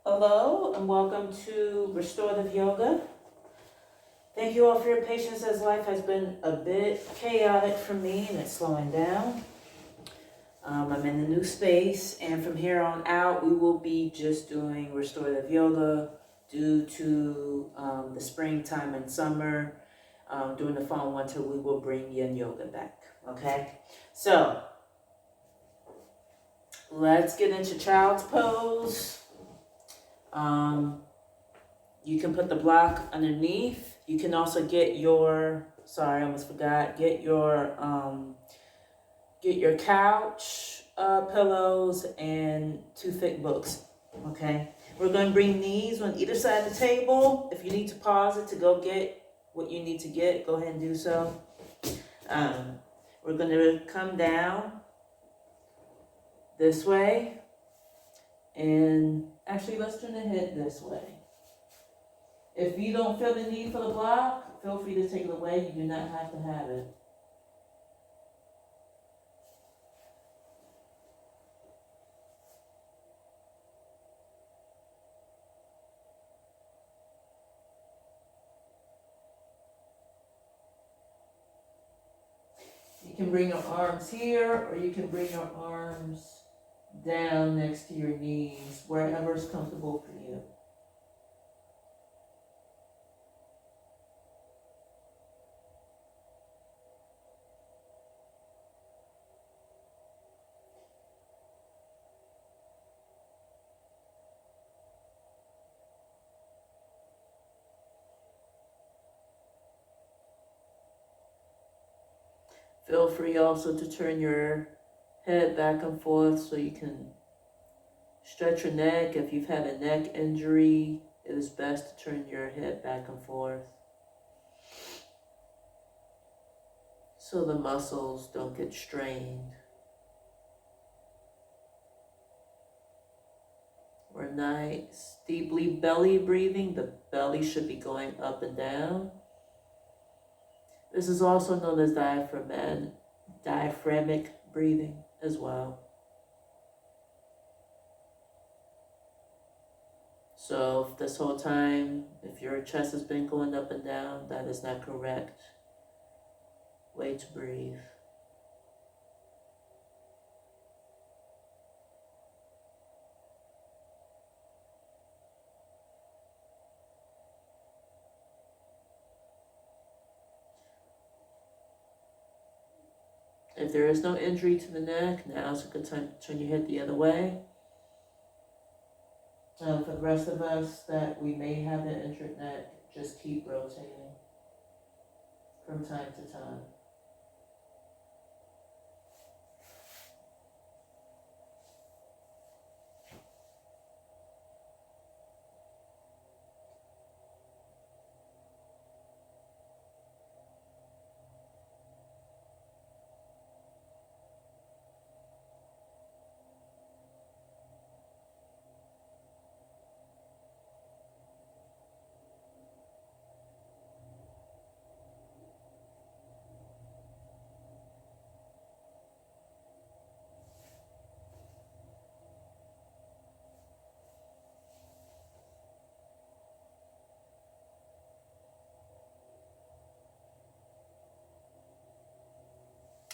Hello and welcome to Restorative Yoga. Thank you all for your patience as life has been a bit chaotic for me and it's slowing down. I'm in a new space, and from here on out we will be just doing restorative yoga due to the springtime and summer. During the fall and winter we will bring yin yoga back. Okay, so let's get into child's pose. You can put the block underneath. You can also get your, sorry, I almost forgot, get your couch pillows and 2 thick books, okay? We're going to bring knees on either side of the table. If you need to pause it to go get what you need to get, go ahead and do so. We're going to come down this way, and actually let's turn the head this way. If you don't feel the need for the block, feel free to take it away. You do not have to have it. You can bring your arms here, or you can bring your arms down next to your knees, wherever is comfortable for you. Feel free also to turn your head back and forth so you can stretch your neck. If you've had a neck injury, it is best to turn your head back and forth so the muscles don't get strained. We're nice, deeply belly breathing. The belly should be going up and down. This is also known as diaphragmic breathing as well. So if this whole time, if your chest has been going up and down, that is not correct way to breathe. If there is no injury to the neck, now is a good time to turn your head the other way. For the rest of us that we may have an injured neck, just keep rotating from time to time.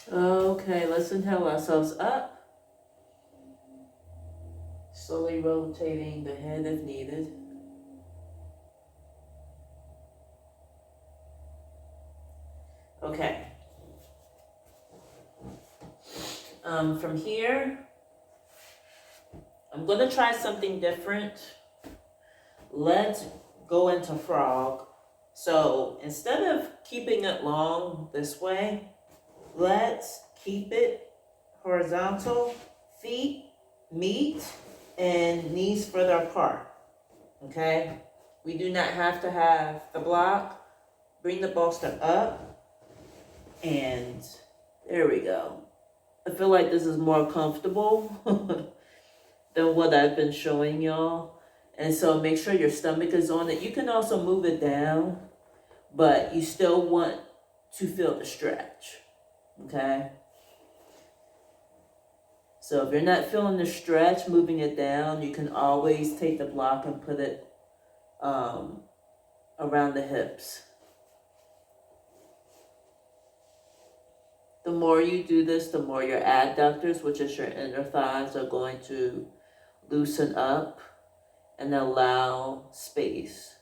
Okay, let's inhale ourselves up. Slowly rotating the head if needed. Okay. From here, I'm going to try something different. Let's go into frog. So instead of keeping it long this way, let's keep it horizontal, feet meet and knees further apart. Okay? We do not have to have the block. Bring the bolster up, and there we go. I feel like this is more comfortable than what I've been showing y'all. And so make sure your stomach is on it. You can also move it down, but you still want to feel the stretch, okay? So if you're not feeling the stretch, moving it down, you can always take the block and put it around the hips. The more you do this, the more your adductors, which is your inner thighs, are going to loosen up and allow space.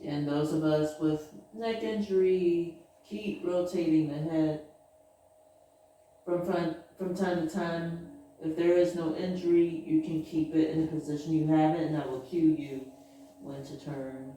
And those of us with neck injury, keep rotating the head from time to time. If there is no injury, you can keep it in the position you have it, and I will cue you when to turn.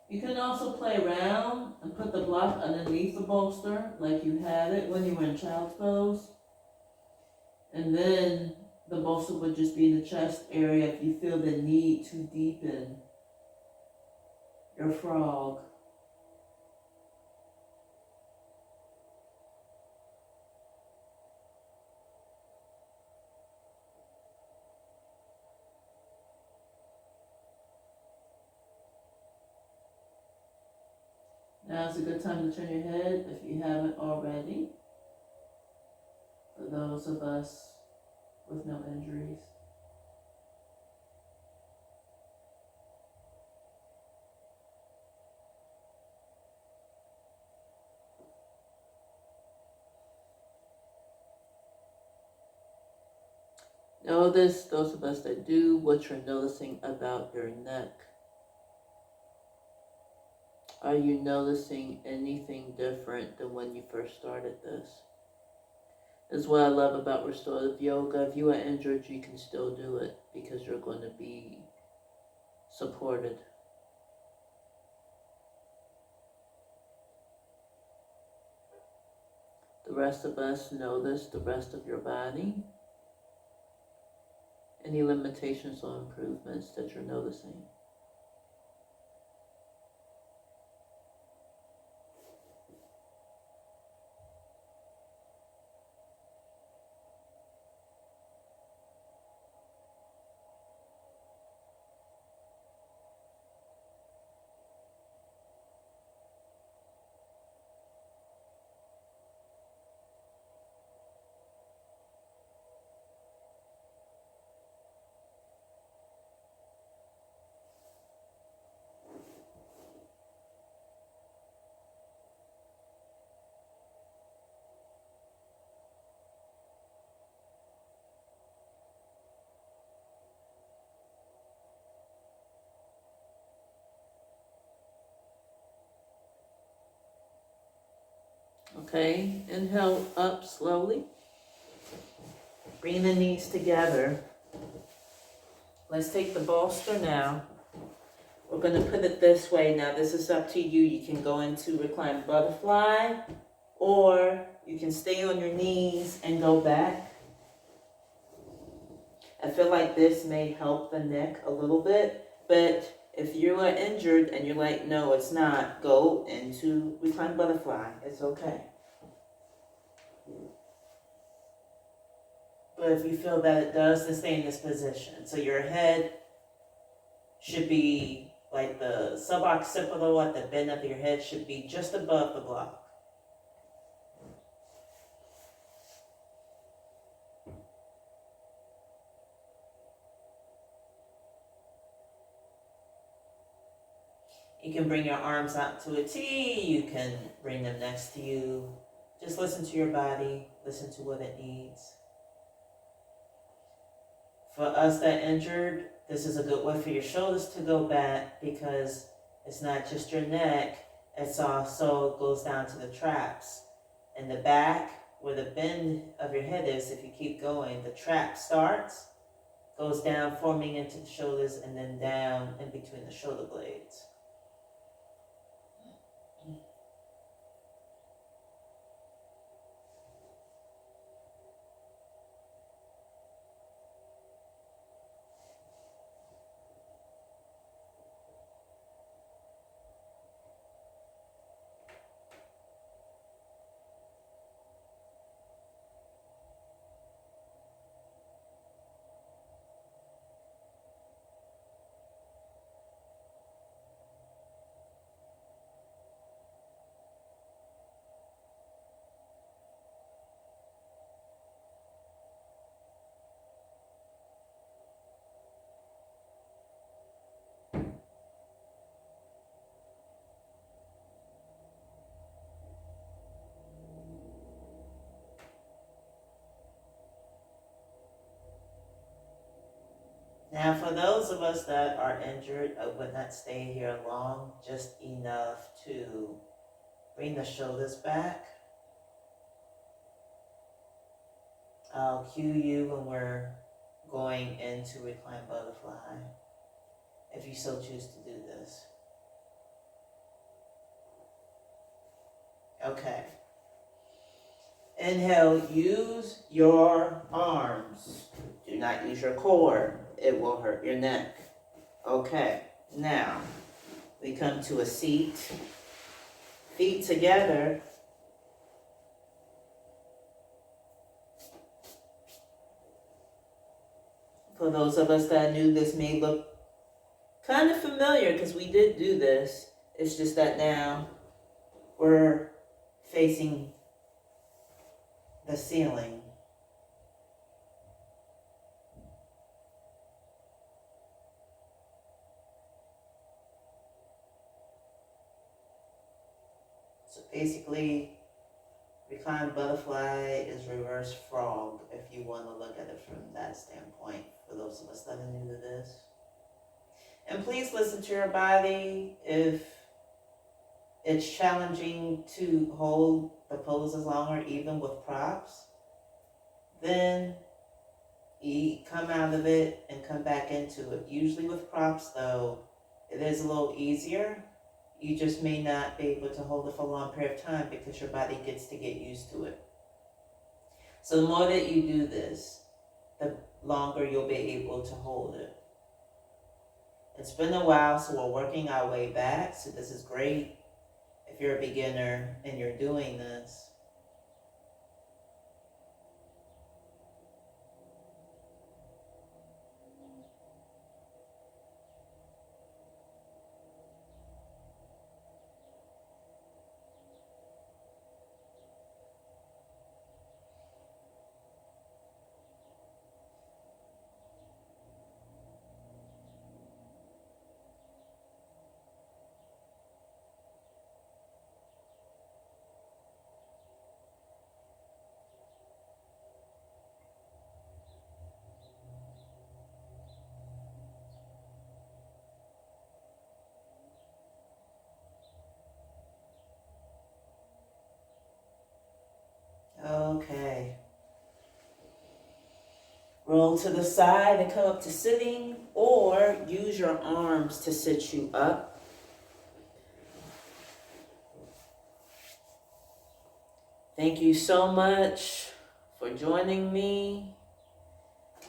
You can also play around and put the block underneath the bolster like you had it when you were in child's pose. And then the bolster would just be in the chest area if you feel the need to deepen your frog. Now's a good time to turn your head if you haven't already, for those of us with no injuries. Notice, those of us that do, what you're noticing about your neck. Are you noticing anything different than when you first started this? That's what I love about restorative yoga. If you are injured, you can still do it because you're going to be supported. The rest of us notice the rest of your body. Any limitations or improvements that you're noticing. Okay, inhale up slowly. Bring the knees together. Let's take the bolster now. We're going to put it this way. Now, this is up to you. You can go into reclined butterfly, or you can stay on your knees and go back. I feel like this may help the neck a little bit, but if you are injured and you're like, no, it's not, go into reclined butterfly. It's okay. But if you feel that it does, then stay in this position. So your head should be like the suboccipital at the bend of your head should be just above the block. You can bring your arms out to a T. You can bring them next to you. Just listen to your body. Listen to what it needs. For us that injured, this is a good way for your shoulders to go back because it's not just your neck. It's also goes down to the traps. In the back, where the bend of your head is, if you keep going, the trap starts, goes down, forming into the shoulders, and then down in between the shoulder blades. Now, for those of us that are injured, I would not stay here long, just enough to bring the shoulders back. I'll cue you when we're going into reclined butterfly, if you so choose to do this. Okay. Inhale, use your arms. Do not use your core. It will hurt your neck. Okay, now we come to a seat. Feet together. For those of us that knew, this may look kind of familiar because we did do this. It's just that now we're facing the ceiling. So basically, reclined butterfly is reverse frog, if you want to look at it from that standpoint, for those of us that are new to this. And please listen to your body. If it's challenging to hold the poses longer, even with props, then you come out of it and come back into it. Usually with props, though, it is a little easier. You just may not be able to hold it for a long period of time because your body gets to get used to it. So the more that you do this, the longer you'll be able to hold it. It's been a while, so we're working our way back. So this is great if you're a beginner and you're doing this. Okay. Roll to the side and come up to sitting, or use your arms to sit you up. Thank you so much for joining me,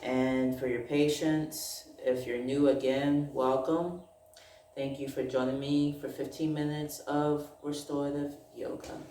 and and for your patience. If you're new again, welcome. Thank you for joining me for 15 minutes of restorative yoga.